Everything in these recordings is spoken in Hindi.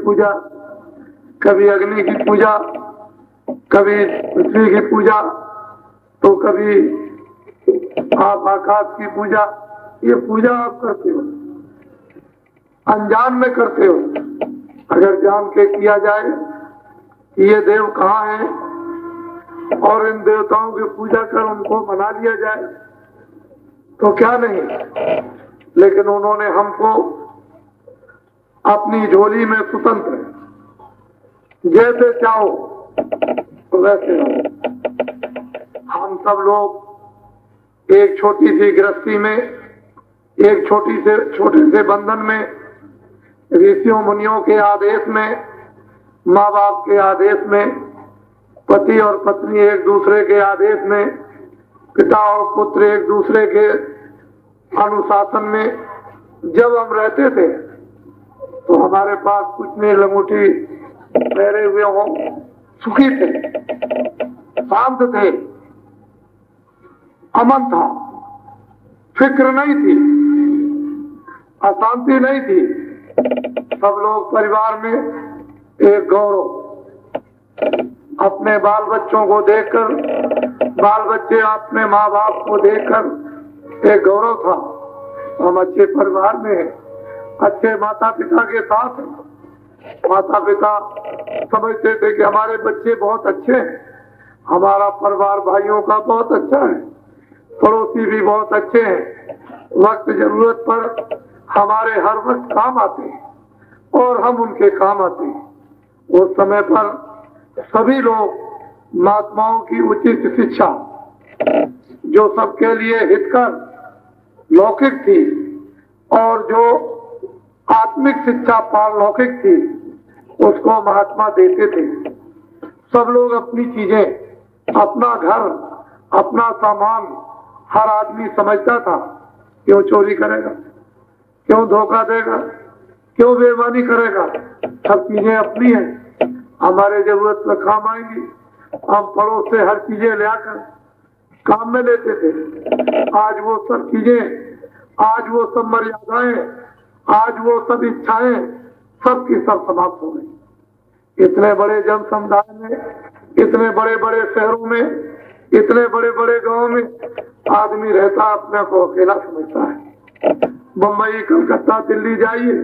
पूजा, कभी अग्नि की पूजा, कभी पृथ्वी की पूजा, तो कभी आप आकाश की पूजा। ये पूजा आप करते हो, अनजान में करते हो। अगर जान के किया जाए कि ये देव कहाँ हैं और इन देवताओं की पूजा कर उनको मना लिया जाए तो क्या नहीं। लेकिन उन्होंने हमको अपनी झोली में स्वतंत्र, जैसे चाहो वैसे हो। हम सब लोग एक छोटी सी गृहस्थी में, एक छोटे से बंधन में, ऋषियों मुनियों के आदेश में, माँ बाप के आदेश में, पति और पत्नी एक दूसरे के आदेश में, पिता और पुत्र एक दूसरे के अनुशासन में जब हम रहते थे तो हमारे पास कुछ नहीं, लंगोटी पहरे हुए हों, सुखी थे, शांत थे, अमन था, फिक्र नहीं थी, अशांति नहीं थी। सब लोग परिवार में एक गौरव, अपने बाल बच्चों को देखकर, बाल बच्चे अपने माँ बाप को देखकर एक गौरव था। हम अच्छे परिवार में हैं, अच्छे माता पिता के साथ हैं। माता पिता समझते थे कि हमारे बच्चे बहुत अच्छे हैं, हमारा परिवार भाइयों का बहुत अच्छा है, पड़ोसी भी बहुत अच्छे हैं, वक्त जरूरत पर हमारे हर वक्त काम आते हैं और हम उनके काम आते हैं। उस समय पर सभी लोग महात्माओं की उचित शिक्षा, जो सबके लिए हितकर लौकिक थी और जो आत्मिक शिक्षा पारलौकिक थी, उसको महात्मा देते थे। सब लोग अपनी चीजें, अपना घर, अपना सामान हर आदमी समझता था। क्यों चोरी करेगा, क्यों धोखा देगा, क्यों बेईमानी करेगा, सब चीजें अपनी हैं, हमारे जरूरत में काम आएंगी। हम पड़ोस से हर चीजें ले आकर काम में लेते थे। आज वो सब चीजें, आज वो सब मर्यादाएं, आज वो सब इच्छाएं सब की सब समाप्त हो गई। इतने बड़े जन समुदाय में, इतने बड़े बड़े शहरों में, इतने बड़े बड़े गांवों में आदमी रहता अपने को अकेला समझता है। बम्बई, कलकत्ता, दिल्ली जाइए,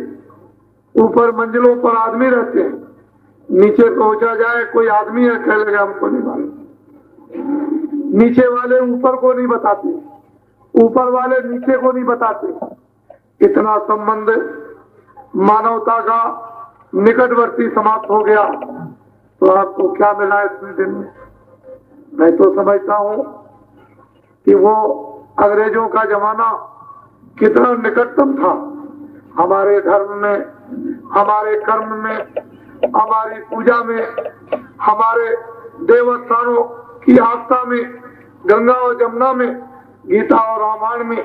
ऊपर मंजिलों पर आदमी रहते हैं, नीचे पहुंचा जाए कोई आदमी है, कह लेगा हमको नहीं मालूम। नीचे वाले ऊपर को नहीं बताते, ऊपर वाले नीचे को नहीं बताते। इतना संबंध मानवता का निकटवर्ती समाप्त हो गया। तो आपको क्या मिला इतने दिन में? मैं तो समझता हूं कि वो अंग्रेजों का जमाना कितना निकटतम था हमारे धर्म में, हमारे कर्म में, हमारी पूजा में, हमारे देवस्थानों की आस्था में, गंगा और जमुना में, गीता और रामायण में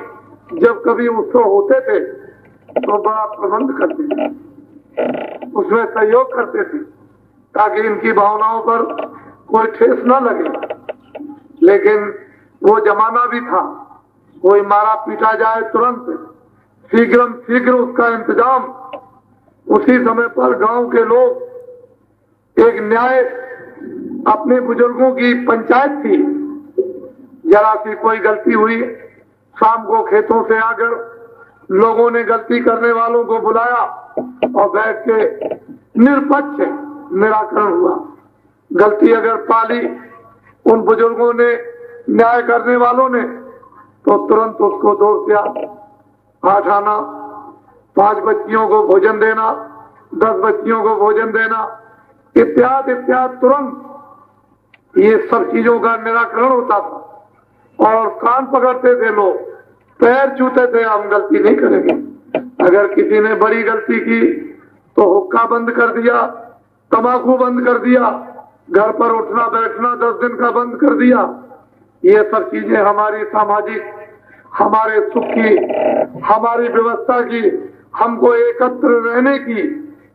जब कभी उत्सव होते थे तो बड़ा प्रबंध करते थे, उसमें सहयोग करते थे ताकि इनकी भावनाओं पर कोई ठेस न लगे। लेकिन वो जमाना भी था, कोई मारा पीटा जाए तुरंत शीघ्र उसका इंतजाम। उसी समय पर गांव के लोग एक न्याय, अपने बुजुर्गों की पंचायत थी। जरा सी कोई गलती हुई, शाम को खेतों से आकर लोगों ने गलती करने वालों को बुलाया और बैठ के निरपक्ष निराकरण हुआ। गलती अगर पाली उन बुजुर्गों ने, न्याय करने वालों ने, तो तुरंत उसको 2 रुपया 8 आना, 5 बच्चियों को भोजन देना, 10 बच्चियों को भोजन देना, इत्यादि इत्यादि तुरंत ये सब चीजों का निराकरण होता था। और कान पकड़ते थे लोग, पैर छूते थे, हम गलती नहीं करेंगे। अगर किसी ने बड़ी गलती की तो हुक्का बंद कर दिया, तंबाकू बंद कर दिया, घर पर उठना बैठना 10 दिन का बंद कर दिया। ये सब चीजें हमारी सामाजिक, हमारे सुख की, हमारी व्यवस्था की, हमको एकत्र रहने की,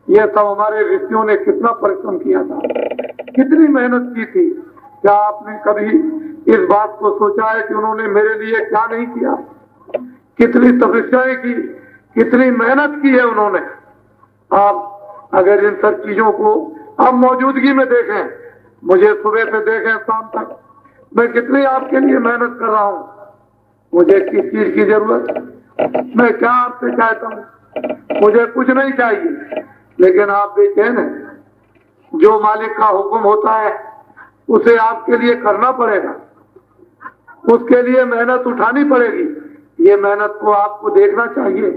ये सब हमारे ऋषियों ने कितना परिश्रम किया था, कितनी मेहनत की थी। क्या आपने कभी इस बात को सोचा है कि उन्होंने मेरे लिए क्या नहीं किया? कितनी तपस्याएं की, कितनी मेहनत की है उन्होंने। आप अगर इन सब चीजों को हम मौजूदगी में देखें, मुझे सुबह से देखें शाम तक, मैं कितनी आपके लिए मेहनत कर रहा हूं, मुझे किस चीज की जरूरत, मैं क्या आपसे चाहता हूं, मुझे कुछ नहीं चाहिए, लेकिन आप बेचैन हैं। जो मालिक का हुक्म होता है उसे आपके लिए करना पड़ेगा, उसके लिए मेहनत उठानी पड़ेगी। ये मेहनत को आपको देखना चाहिए।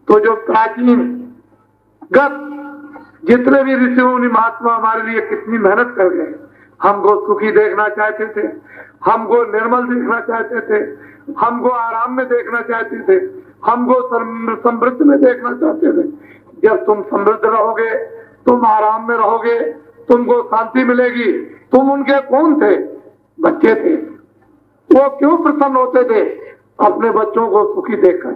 तो जो प्राचीन गत जितने भी ऋषि मुनि महात्मा हमारे लिए कितनी मेहनत कर गए, हमको सुखी देखना चाहते थे, हमको निर्मल देखना चाहते थे, हमको आराम में देखना चाहते थे, हमको समृद्ध में देखना चाहते थे। जब तुम समृद्ध रहोगे, तुम आराम में रहोगे, तुमको शांति मिलेगी। तुम उनके कौन थे? बच्चे थे। वो क्यों प्रसन्न होते थे? अपने बच्चों को सुखी देखकर,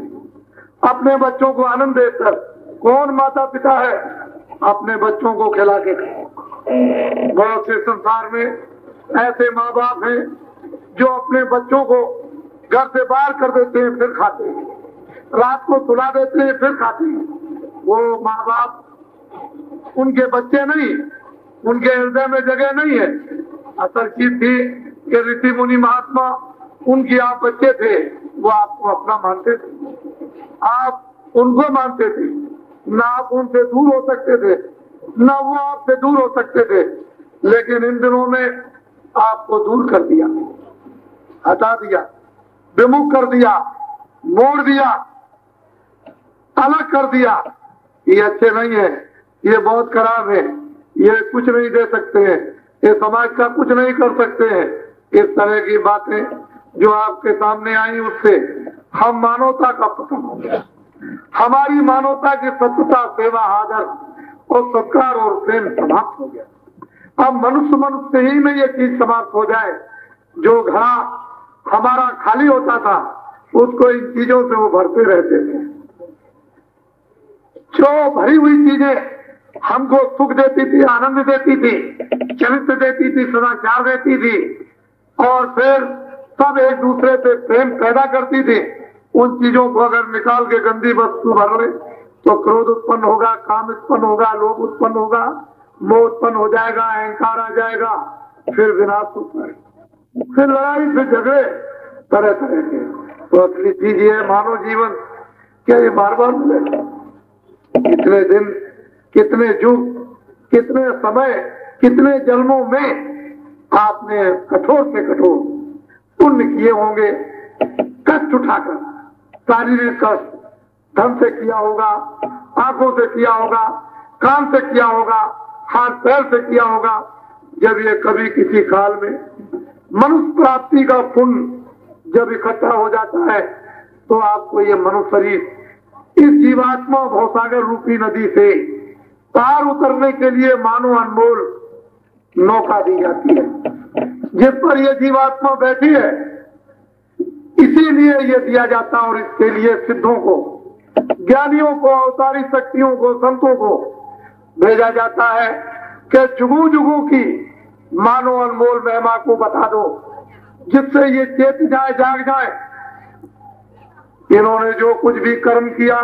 अपने बच्चों को आनंद देकर। कौन माता पिता है? अपने बच्चों को खिला के। बहुत से संसार में ऐसे माँ बाप हैं जो अपने बच्चों को घर से बाहर कर देते हैं, फिर खाते हैं, रात को सुला देते हैं, फिर खाते हैं। वो माँ बाप उनके बच्चे नहीं, उनके हृदय में जगह नहीं है। असल चीज थी कि ऋषि मुनि महात्मा उनकी आप बच्चे थे, वो आपको अपना मानते थे, आप उनको मानते थे, ना आप उनसे दूर हो सकते थे, ना वो आपसे दूर हो सकते थे। लेकिन इन दिनों में आपको दूर कर दिया, हटा दिया, विमुख कर दिया, मोड़ दिया, अलग कर दिया। ये अच्छे नहीं है, ये बहुत खराब है, ये कुछ नहीं दे सकते हैं, ये समाज का कुछ नहीं कर सकते हैं। इस तरह की बातें जो आपके सामने आई, उससे हम मानवता का पतन हो गया। हमारी मानवता की सत्यता, सेवा, आदर और सत्कार और प्रेम समाप्त हो गया। अब मनुष्य ही में ये चीज समाप्त हो जाए। जो घड़ा हमारा खाली होता था, उसको इन चीजों से वो भरते रहते थे। जो भरी हुई चीजें हमको सुख देती थी, आनंद देती थी, चरित्र देती थी, सदाचार देती थी, और फिर सब एक दूसरे से प्रेम पैदा करती थी, उन चीजों को अगर निकाल के गंदी वस्तु भर ले तो क्रोध उत्पन्न होगा, काम उत्पन्न होगा, लोभ उत्पन्न होगा, मोह उत्पन्न हो जाएगा, अहंकार आ जाएगा, फिर विनाश होता है, फिर लड़ाई, फिर झगड़े तरह तरह के। तो असली चीज ये मानव जीवन क्या ये बार बार मिले? कितने दिन, कितने युग, कितने समय, कितने जन्मों में आपने कठोर से कठोर पुण्य किए होंगे, कष्ट उठाकर, शारीरिक कष्ट धन से किया होगा, आंखों से किया होगा, कान से किया होगा, हाथ पैर से किया होगा। जब ये कभी किसी काल में मनुष्य प्राप्ति का पुण्य जब इकट्ठा हो जाता है, तो आपको ये मनुष्य शरीर इस जीवात्मा भवसागर रूपी नदी से पार उतरने के लिए मानो अनमोल नौका दी जाती है, जिस पर यह जीवात्मा बैठी है। इसीलिए ये दिया जाता है, और इसके लिए सिद्धों को, ज्ञानियों को, अवतारी शक्तियों को, संतों को भेजा जाता है कि जुगों जुगों की मानो अनमोल महिमा को बता दो, जिससे ये चेत जाए, जाग जाए। इन्होंने जो कुछ भी कर्म किया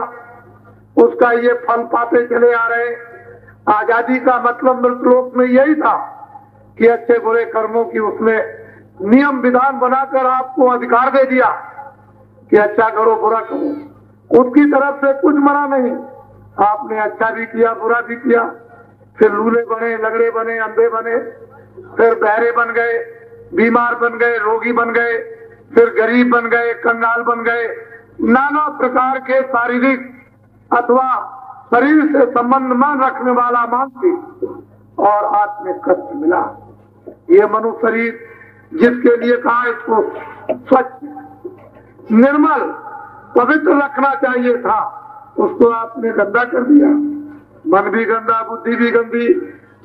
उसका ये फल पाते चले आ रहे। आजादी का मतलब मृतलोक में यही था कि अच्छे बुरे कर्मों की उसने नियम विधान बनाकर आपको अधिकार दे दिया कि अच्छा करो, बुरा करो। उसकी तरफ से कुछ मना नहीं, आपने अच्छा भी किया, बुरा भी किया, फिर लूले बने, लगड़े बने, अंधे बने, फिर बहरे बन गए, बीमार बन गए, रोगी बन गए, फिर गरीब बन गए, कंगाल बन गए, नाना प्रकार के शारीरिक अथवा शरीर से संबंध मान रखने वाला मानसिक और आत्मिक कष्ट मिला। ये मनुष्य शरीर जिसके लिए कहा इसको स्वच्छ, निर्मल, पवित्र रखना चाहिए था, उसको आपने गंदा कर दिया। मन भी गंदा, बुद्धि भी गंदी,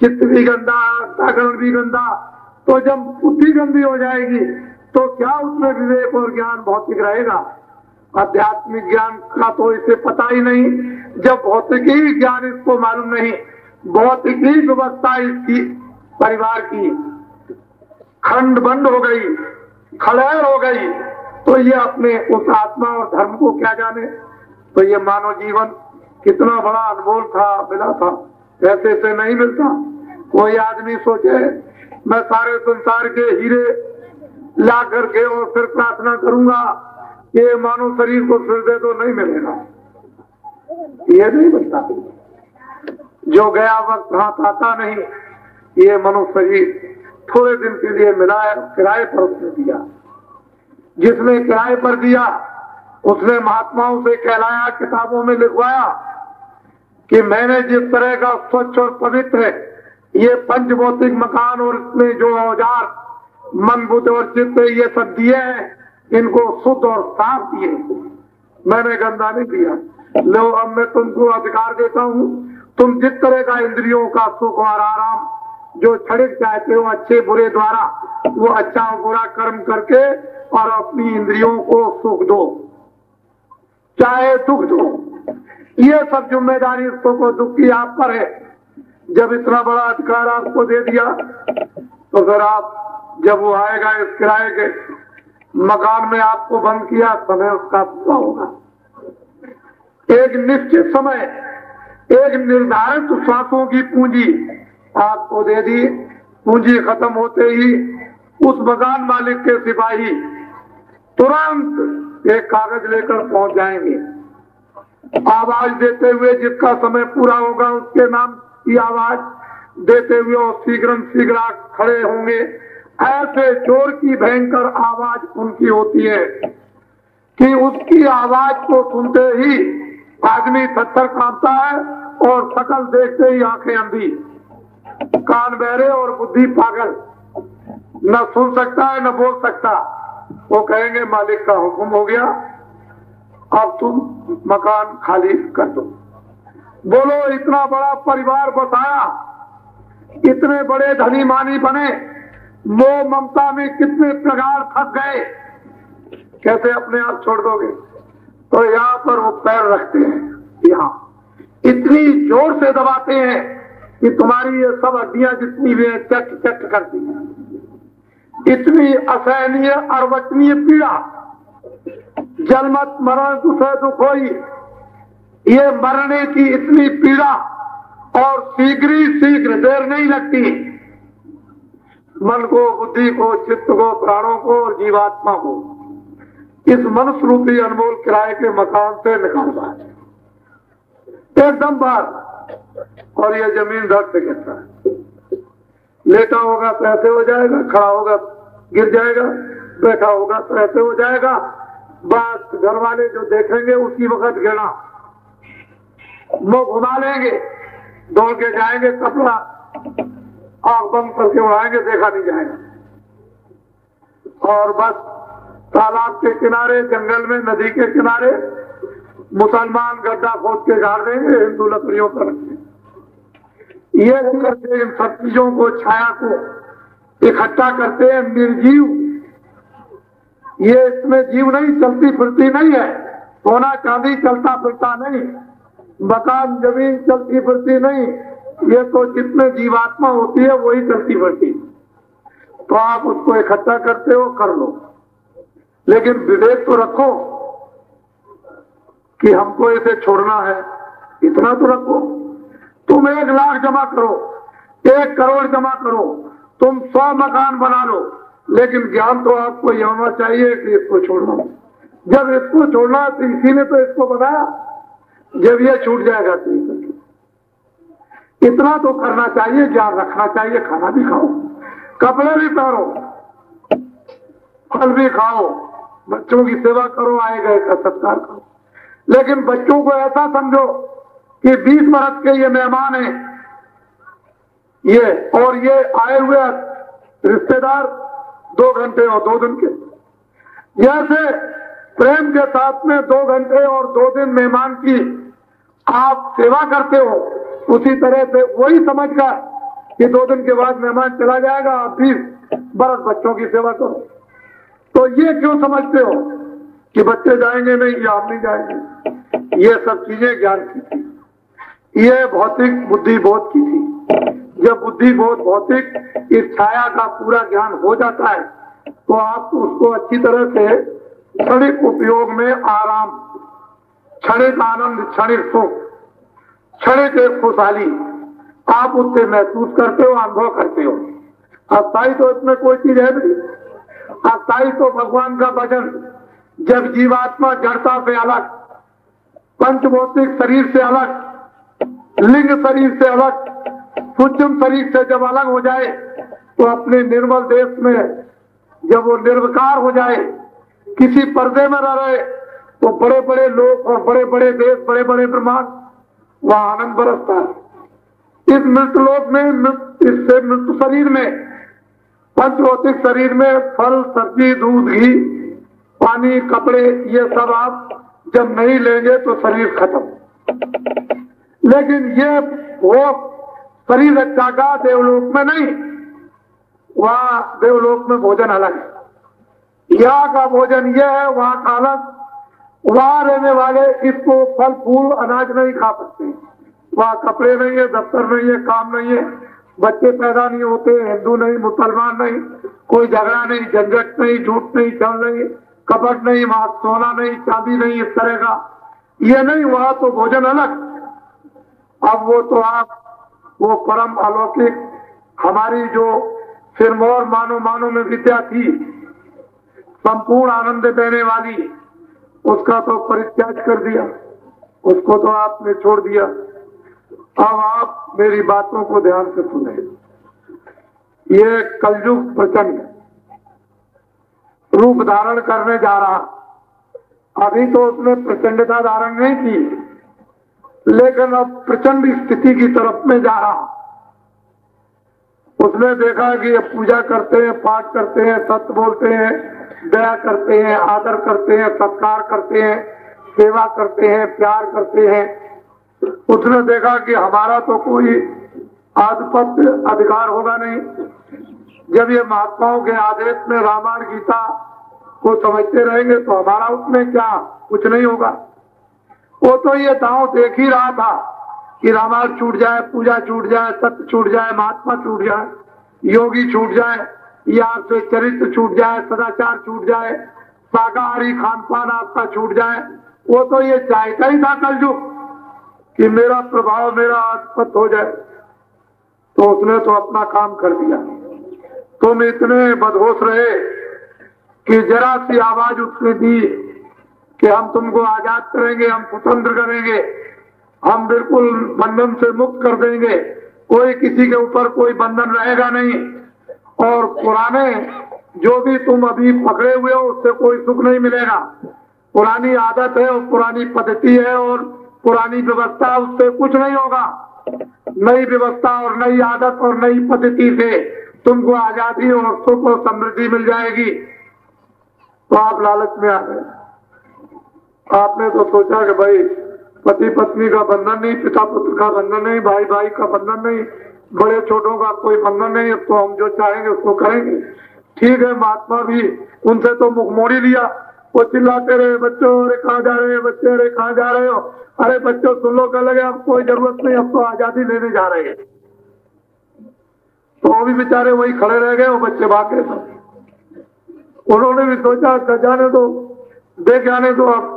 चित्त भी गंदा, अंतःकरण भी गंदा। तो जब बुद्धि गंदी हो जाएगी तो क्या उसमें विवेक और ज्ञान भौतिक रहेगा? आध्यात्मिक ज्ञान का तो इसे पता ही नहीं। जब भौतिकी ज्ञान इसको मालूम नहीं, भौतिकी व्यवस्था इसकी परिवार की खंड बंद हो गई, खलेर हो गई, तो ये अपने उस आत्मा और धर्म को क्या जाने। तो ये मानव जीवन कितना बड़ा अनमोल था, मिला था, पैसे से नहीं मिलता। कोई आदमी सोचे मैं सारे संसार के हीरे ला करके और फिर प्रार्थना करूंगा ये मानव शरीर को फिर दे दो, नहीं मिलेगा, ये नहीं मिलता। जो गया वक्त हाथ आता नहीं, ये मनुष्य शरीर थोड़े दिन के लिए मिला है, किराए पर उसने दिया। जिसने किराए पर दिया उसने महात्माओं से कहलाया, किताबों में लिखवाया कि मैंने जिस तरह का स्वच्छ और पवित्र ये पंच भौतिक मकान और इसमें जो औजार मन बुद्ध और चित्त ये सब दिए हैं, इनको शुद्ध और साफ दिए, मैंने गंदा नहीं दिया। लो अब मैं तुमको अधिकार देता हूँ, तुम जिस तरह का इंद्रियों का सुख और आराम जो क्षणिक चाहते हो अच्छे बुरे द्वारा, वो अच्छा और बुरा कर्म करके और अपनी इंद्रियों को सुख दो चाहे दुख दो। ये सब जिम्मेदारी उसको को दुख की आप पर है। जब इतना बड़ा अधिकार आपको दे दिया तो फिर आप जब वो आएगा इस किराए के मकान में आपको बंद किया, समय उसका पूरा होगा। एक निश्चित समय एक निर्धारित श्वासों की पूंजी आपको दे दी। पूंजी खत्म होते ही उस मकान मालिक के सिपाही तुरंत एक कागज लेकर पहुंच जाएंगे, आवाज देते हुए, जिसका समय पूरा होगा उसके नाम की आवाज देते हुए और शीघ्र शीघ्र खड़े होंगे। ऐसे चोर की भयंकर आवाज उनकी होती है कि उसकी आवाज को सुनते ही आदमी थर-थर कांपता है और शकल देखते ही आंखें अंधी, कान बहरे और बुद्धि पागल, न सुन सकता है न बोल सकता। वो कहेंगे मालिक का हुक्म हो गया, अब तुम मकान खाली कर दो। बोलो इतना बड़ा परिवार बसाया, इतने बड़े धनी मानी बने, मोह ममता में कितने प्रगाढ़ फंस गए, कैसे अपने आप छोड़ दोगे? तो यहाँ पर वो पैर रखते हैं, यहाँ इतनी जोर से दबाते हैं कि तुम्हारी ये सब हड्डियां जितनी भी हैं चट चट करती हैं। इतनी असहनीय अर्वचनीय पीड़ा, जन्मत मरण दुख होई, ये मरने की इतनी पीड़ा और शीघ्र देर नहीं लगती। मन को, बुद्धि को, चित्त को, प्राणों को और जीवात्मा को इस मनुष्य रूपी अनमोल किराए के मकान से निकालना है एकदम बार। और ये जमीन धड़ से गिरता है, लेटा होगा तो ऐसे हो जाएगा, खड़ा होगा गिर जाएगा, बैठा होगा तो ऐसे हो जाएगा। बस घर वाले जो देखेंगे उसी वक्त गिरना, मुंह घुमा लेंगे, दौड़ के जाएंगे, कपड़ा आंख बंद करके उड़ाएंगे, देखा नहीं जाएगा। और बस तालाब के किनारे, जंगल में, नदी के किनारे मुसलमान गड्ढा खोद के गाड़ देंगे, हिंदू लकड़ियों पर रखेंगे। ये करके इन सब चीजों को, छाया को इकट्ठा करते हैं निर्जीव। ये इसमें जीव नहीं, चलती फिरती नहीं है, सोना चांदी चलता फिरता नहीं, मकान जमीन चलती फिरती नहीं, ये तो जितने जीवात्मा होती है वही चलती फिरती। तो आप उसको इकट्ठा करते हो, कर लो, लेकिन विवेक तो रखो कि हमको इसे छोड़ना है, इतना तो रखो। तुम 1 लाख जमा करो, 1 करोड़ जमा करो, तुम 100 मकान बना लो, लेकिन ज्ञान तो आपको यह होना चाहिए कि इसको छोड़ना। जब इसको छोड़ना है तो इसी ने तो इसको बनाया, जब ये छूट जाएगा तो इतना तो करना चाहिए, ज्ञान रखना चाहिए। खाना भी खाओ, कपड़े भी पहनो, फल भी खाओ, बच्चों की सेवा करो, आए गए का सत्कार करो। लेकिन बच्चों को ऐसा समझो कि 20 बरस के ये मेहमान हैं, ये और ये आए हुए रिश्तेदार 2 घंटे और 2 दिन के, जैसे प्रेम के साथ में 2 घंटे और 2 दिन मेहमान की आप सेवा करते हो, उसी तरह से वही समझकर कि 2 दिन के बाद मेहमान चला जाएगा, आप 20 बरस बच्चों की सेवा करो। तो ये क्यों समझते हो कि बच्चे जाएंगे नहीं या हम नहीं जाएंगे? ये सब चीजें ज्ञान की थी, ये भौतिक बुद्धि बोध की थी। जब बुद्धि बोध भौतिक इस छाया का पूरा ज्ञान हो जाता है तो आप उसको अच्छी तरह से क्षणिक उपयोग में आराम, क्षणिक आनंद, क्षणिक सुख, क्षणिक खुशहाली, आप उससे महसूस करते हो, अनुभव करते हो। अस्थाई तो इसमें कोई चीज है नहीं। अस्थाई तो भगवान का भजन, जब जीवात्मा जड़ता से अलग, पंचभौतिक शरीर से अलग, लिंग शरीर से अलग, सूक्ष्म शरीर से जब अलग हो जाए तो अपने निर्मल देश में जब वो निर्विकार हो जाए, किसी पर्दे में न रहे, तो बड़े बड़े लोग और बड़े बड़े देश, बड़े बड़े ब्रह्मांड, वहां आनंद बरसता है। इस मृत लोक में, इससे मृत शरीर में, पंचभौतिक शरीर में फल, सब्जी, दूध, घी, पानी, कपड़े, ये सब आप जब नहीं लेंगे तो शरीर खत्म। लेकिन ये वो शरीर अच्छा का देवलोक में नहीं, वहां देवलोक में भोजन अलग है। यहाँ का भोजन यह है, वहां का अलग। वहां रहने वाले इसको फल फूल अनाज नहीं खा सकते। वहां कपड़े नहीं है, दफ्तर नहीं है, काम नहीं है, बच्चे पैदा नहीं होते, हिंदू नहीं, मुसलमान नहीं, कोई झगड़ा नहीं, झंझट नहीं, झूठ नहीं, छल नहीं, कपट नहीं, वहां सोना नहीं, चांदी नहीं, इस तरह का ये नहीं। वहां तो भोजन अलग। अब वो तो आप वो परम अलौकिक हमारी जो सिरमौर मानो में विद्या थी, संपूर्ण आनंद देने वाली, उसका तो परित्याग कर दिया, उसको तो आपने छोड़ दिया। अब आप मेरी बातों को ध्यान से सुने। ये कलयुग प्रचंड रूप धारण करने जा रहा। अभी तो उसने प्रचंडता धारण नहीं की, लेकिन अब प्रचंड स्थिति की तरफ में जा रहा। उसने देखा कि ये पूजा करते हैं, पाठ करते हैं, सत्य बोलते हैं, दया करते हैं, आदर करते हैं, सत्कार करते हैं, सेवा करते हैं, प्यार करते हैं। उसने देखा कि हमारा तो कोई आधिपत्य अधिकार होगा नहीं। जब ये महात्माओं के आदेश में रामायण गीता को समझते रहेंगे तो हमारा उसमें क्या, कुछ नहीं होगा। वो तो ये दांव देख ही रहा था कि रामायण छूट जाए, पूजा छूट जाए, सत्य छूट जाए, महात्मा छूट जाए, योगी छूट जाए, या आपसे चरित्र छूट जाए, सदाचार छूट जाए, शाकाहारी खान पान आपका छूट जाए। वो तो ये चाहता ही था कलयुग कि मेरा प्रभाव, मेरा आधिपत्य हो जाए। तो उसने तो अपना काम कर दिया। तुम इतने बदहोश रहे कि जरा सी आवाज उसने दी कि हम तुमको आजाद करेंगे, हम स्वतंत्र करेंगे, हम बिल्कुल बंधन से मुक्त कर देंगे, कोई किसी के ऊपर कोई बंधन रहेगा नहीं, और पुराने जो भी तुम अभी पकड़े हुए हो उससे कोई सुख नहीं मिलेगा। पुरानी आदत है और पुरानी पद्धति है और पुरानी व्यवस्था, उससे कुछ नहीं होगा। नई व्यवस्था और नई आदत और नई पद्धति से तुमको आजादी और सुख और समृद्धि मिल जाएगी। तो आप लालच में आ गए। आपने तो सोचा कि भाई पति पत्नी का बंधन नहीं, पिता पुत्र का बंधन नहीं, भाई भाई का बंधन नहीं, बड़े छोटों का कोई बंधन नहीं, तो हम जो चाहेंगे उसको करेंगे। ठीक है, महात्मा भी उनसे तो मुख मोड़ ही लिया। वो चिल्लाते रहे, बच्चों अरे कहाँ जा रहे हो, बच्चे अरे कहाँ जा रहे हो, अरे बच्चों सुन लो, कह लगे अब कोई जरूरत नहीं, अब तो आजादी लेने जा रहे हैं। तो वो भी बेचारे वही खड़े रह गए, वो बच्चे भाग गए सब। उन्होंने भी सोचा जाने दो, देख आने दो, अब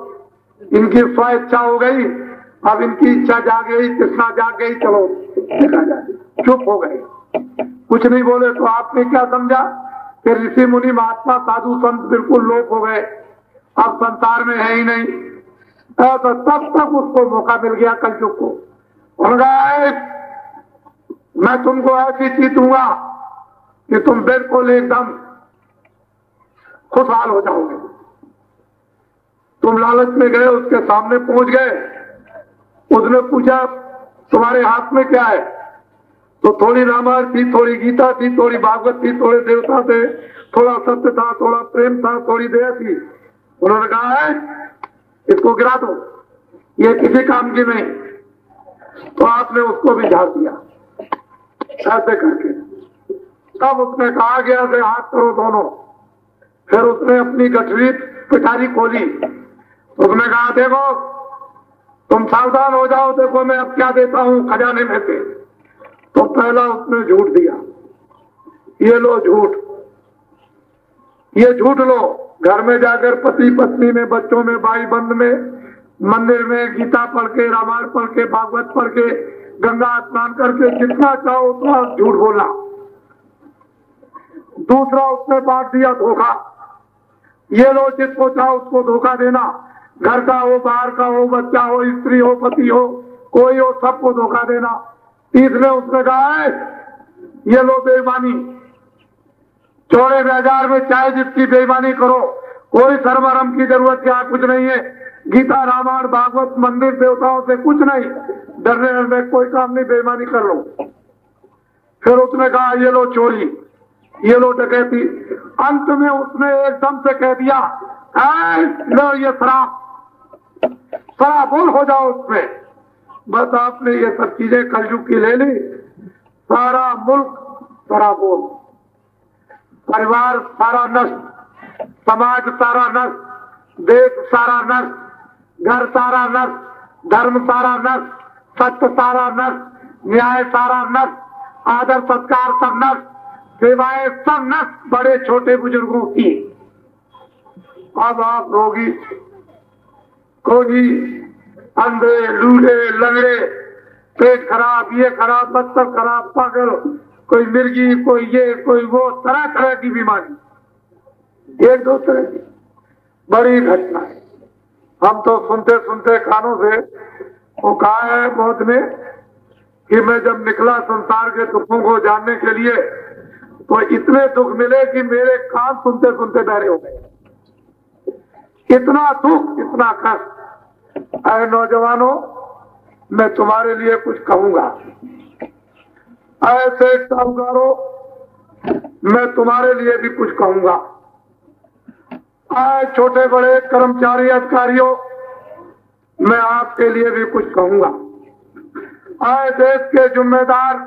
इनकी स्व इच्छा हो गई, अब इनकी इच्छा जाग गई, तृष्णा जाग गई, चलो देखा जाए। चुप हो गए, कुछ नहीं बोले। तो आपने क्या समझा कि ऋषि मुनि महात्मा साधु संत बिल्कुल लोप हो गए, अब संसार में है ही नहीं। तो तब तक उसको मौका मिल गया कलयुग को। उन्होंने मैं तुमको ऐसी चीज दूंगा कि तुम बिल्कुल एकदम खुशहाल हो जाओगे। तुम लालच में गए, उसके सामने पहुंच गए, उसने पूछा तुम्हारे हाथ में क्या है? तो थोड़ी रामायण थी, थोड़ी गीता थी, थोड़ी भागवत थी, थोड़े देवता थे, थोड़ा सत्य था, थोड़ा प्रेम था, थोड़ी दया थी। उन्होंने कहा है इसको गिरा दो, ये किसी काम की नहीं। तो आपने उसको भी झाड़ दिया ऐसे करके। तब उसने कहा गया से हाथ करो दोनों। फिर उसने अपनी गठरी पिटारी खोली, उसने कहा देखो तुम सावधान हो जाओ, देखो मैं अब क्या देता हूं खजाने में से। तो पहला उसने झूठ दिया, ये लो झूठ, ये झूठ लो। घर में जाकर पति पत्नी में, बच्चों में, भाई बंद में, मंदिर में गीता पढ़ के, रामायण पढ़ के, भागवत पढ़ के, गंगा स्नान करके जितना चाहो उतना झूठ बोलना। दूसरा उसने बांट दिया धोखा, ये लो जिसको चाहो उसको धोखा देना, घर का हो बाहर का हो, बच्चा हो स्त्री हो पति हो कोई हो सबको धोखा देना। तीसरे उसने कहा है ये लो बेईमानी, चौड़े बाजार में चाहे जिसकी बेईमानी करो, कोई शर्म की जरूरत क्या कुछ नहीं है। गीता रामायण भागवत मंदिर देवताओं से कुछ नहीं, डरने डरने कोई काम नहीं, बेईमानी कर लो। फिर उसने कहा ये लो चोरी, ये लो डकैती। अंत में उसने एकदम से कह दिया लो ये शराबोल हो जाओ उसमें। बस आपने ये सब चीजें कलयुग की ले ली, सारा मुल्क शराबोल, परिवार सारा नष्ट, समाज सारा नष्ट, देश सारा नष्ट, घर सारा नष्ट, धर्म सारा नष्ट, सत्य सारा नष्ट, न्याय सारा नष्ट, आदर सत्कार सब नष्ट, सेवाएं सब नष्ट, बड़े छोटे बुजुर्गों की। अब आप रोगी, कोई अंधे लूढ़े लंगड़े, पेट खराब, ये खराब, मस्तक खराब, पागल, कोई मिर्गी, कोई ये कोई वो, तरह तरह की बीमारी, एक दो तरह की बड़ी घटना है। हम तो सुनते सुनते कानों से वो कहा है बहुत ने कि मैं जब निकला संसार के दुखों को जानने के लिए तो इतने दुख मिले कि मेरे कान सुनते सुनते बहरे हो गए। इतना दुख, इतना कष्ट। अरे नौजवानों, मैं तुम्हारे लिए कुछ कहूंगा। ऐसे साहूकारों, मैं तुम्हारे लिए भी कुछ कहूंगा। आए छोटे बड़े कर्मचारी अधिकारियों, मैं आपके लिए भी कुछ कहूंगा। आए देश के जिम्मेदार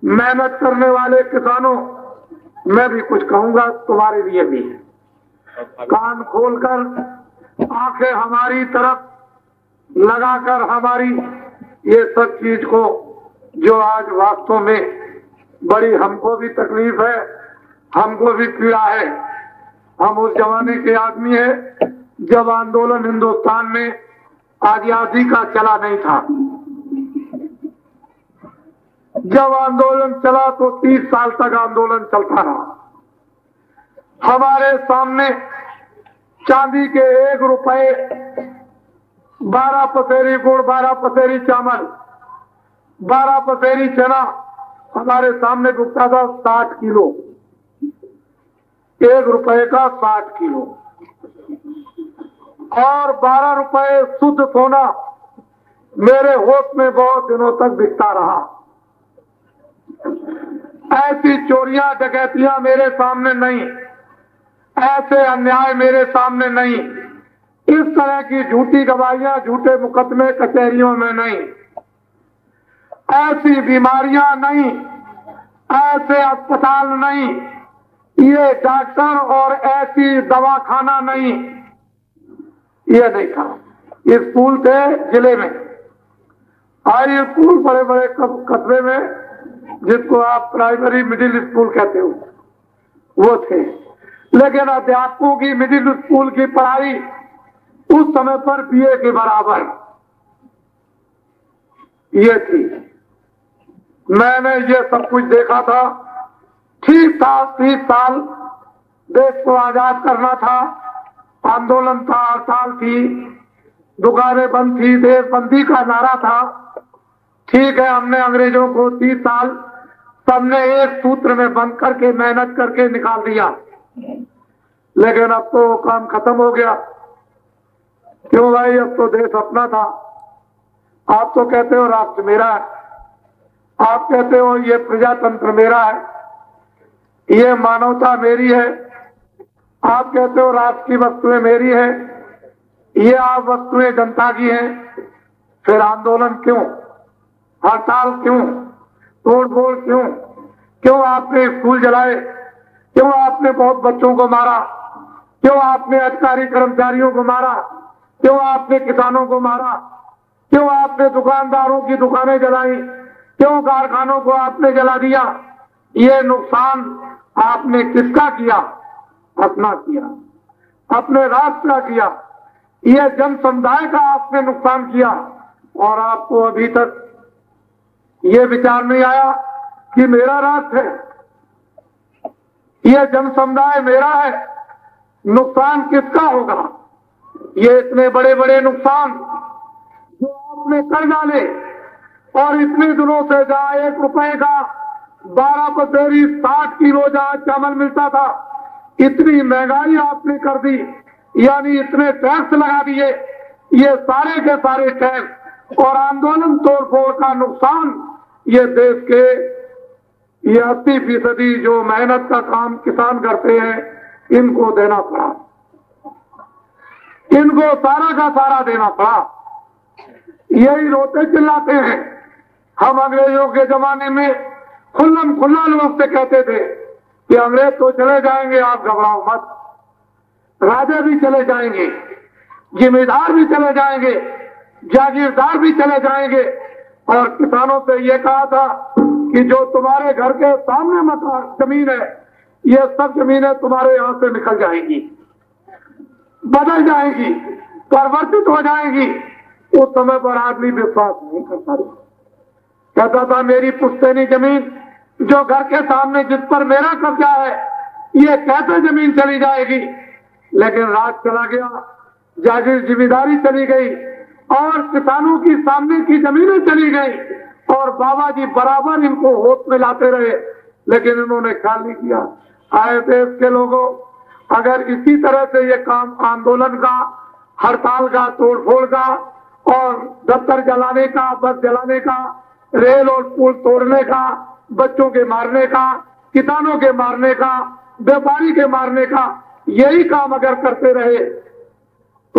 मेहनत करने वाले किसानों, मैं भी कुछ कहूंगा तुम्हारे लिए भी। कान खोलकर आंखें हमारी तरफ लगाकर हमारी ये सब चीज को, जो आज वास्तव में बड़ी हमको भी तकलीफ है, हमको भी पीड़ा है। हम उस जमाने के आदमी हैं जब आंदोलन हिंदुस्तान में आजादी का चला नहीं था। जब आंदोलन चला तो 30 साल तक आंदोलन चलता रहा। हमारे सामने चांदी के 1 रुपए, 12 पसेरी गुड़, 12 पसेरी चावल, 12 पसेरी चना हमारे सामने बिकता था 60 किलो, 1 रुपए का 60 किलो। और 12 रुपए शुद्ध सोना मेरे होश में बहुत दिनों तक बिकता रहा। ऐसी चोरियां डकैतियां मेरे सामने नहीं, ऐसे अन्याय मेरे सामने नहीं, इस तरह की झूठी गवाहियां, झूठे मुकदमे कचहरियों में नहीं, ऐसी बीमारियां नहीं, ऐसे अस्पताल नहीं, ये डॉक्टर और ऐसी दवाखाना नहीं, ये नहीं था। स्कूल थे जिले में, हाई स्कूल बड़े बड़े कस्बे में, जिसको आप प्राइमरी मिडिल स्कूल कहते हो, वो थे। लेकिन अध्यापकों की मिडिल स्कूल की पढ़ाई उस समय पर बीए के बराबर ये थी। मैंने ये सब कुछ देखा था। ठीक था, 30 साल देश को आजाद करना था, आंदोलन था, हड़ताल थी, दुकानें बंद थी, देशबंदी का नारा था। ठीक है, हमने अंग्रेजों को 30 साल सबने एक सूत्र में बंद करके मेहनत करके निकाल दिया। लेकिन अब तो काम खत्म हो गया। क्यों भाई, अब तो देश अपना था। आप तो कहते हो राष्ट्र मेरा है, आप कहते हो ये प्रजातंत्र मेरा है, ये मानवता मेरी है, आप कहते हो राष्ट्र की वस्तुएं मेरी है, ये आप वस्तुएं जनता की हैं। फिर आंदोलन क्यों, हड़ताल क्यों, तोड़फोड़ क्यों? क्यों आपने स्कूल जलाए? क्यों आपने बहुत बच्चों को मारा? क्यों आपने अधिकारी कर्मचारियों को मारा? क्यों आपने किसानों को मारा? क्यों आपने दुकानदारों की दुकानें जलाई? क्यों कारखानों को आपने जला दिया? ये नुकसान आपने किसका किया? अपना किया, अपने राष्ट्र का किया। ये जन समुदाय का आपने नुकसान किया और आपको अभी तक ये विचार नहीं आया कि मेरा राष्ट्र है, यह जन समुदाय मेरा है, नुकसान किसका होगा। ये इतने बड़े बड़े नुकसान जो आपने कर डाले, और इतने दिनों से जहां 1 रुपए का 12 पसेरी 60 किलो जहां चावल मिलता था, इतनी महंगाई आपने कर दी, यानी इतने टैक्स लगा दिए। ये सारे के सारे टैक्स और आंदोलन तोड़फोड़ का नुकसान ये देश के ये 80% जो मेहनत का काम किसान करते हैं, इनको देना पड़ा, इनको सारा का सारा देना पड़ा। यही रोते चिल्लाते हैं। हम अंग्रेजों के जमाने में खुल्लम खुल्ला लोग से कहते थे कि अंग्रेज तो चले जाएंगे, आप घबराओ मत, राजा भी चले जाएंगे, जिम्मेदार भी चले जाएंगे, जागीरदार भी चले जाएंगे, और किसानों से ये कहा था कि जो तुम्हारे घर के सामने मकान जमीन है, ये सब जमीनें तुम्हारे यहां से निकल जाएंगी, बदल जाएंगी, परिवर्तित हो जाएंगी। उस समय पर आदमी विश्वास नहीं करता था, कहता था मेरी पुश्तैनी जमीन जो घर के सामने जिस पर मेरा कब्जा है, ये कैसे जमीन चली जाएगी। लेकिन राज चला गया, जागीर जिम्मेदारी चली गई, और किसानों की सामने की जमीनें चली गई, और बाबा जी बराबर इनको होश में लाते रहे, लेकिन इन्होंने ख्याल नहीं किया। आए देश के लोगों, अगर इसी तरह से ये काम आंदोलन का, हड़ताल का, तोड़फोड़ का, और दफ्तर जलाने का, बस जलाने का, रेल और पुल तोड़ने का, बच्चों के मारने का, किसानों के मारने का, व्यापारी के मारने का, यही काम अगर करते रहे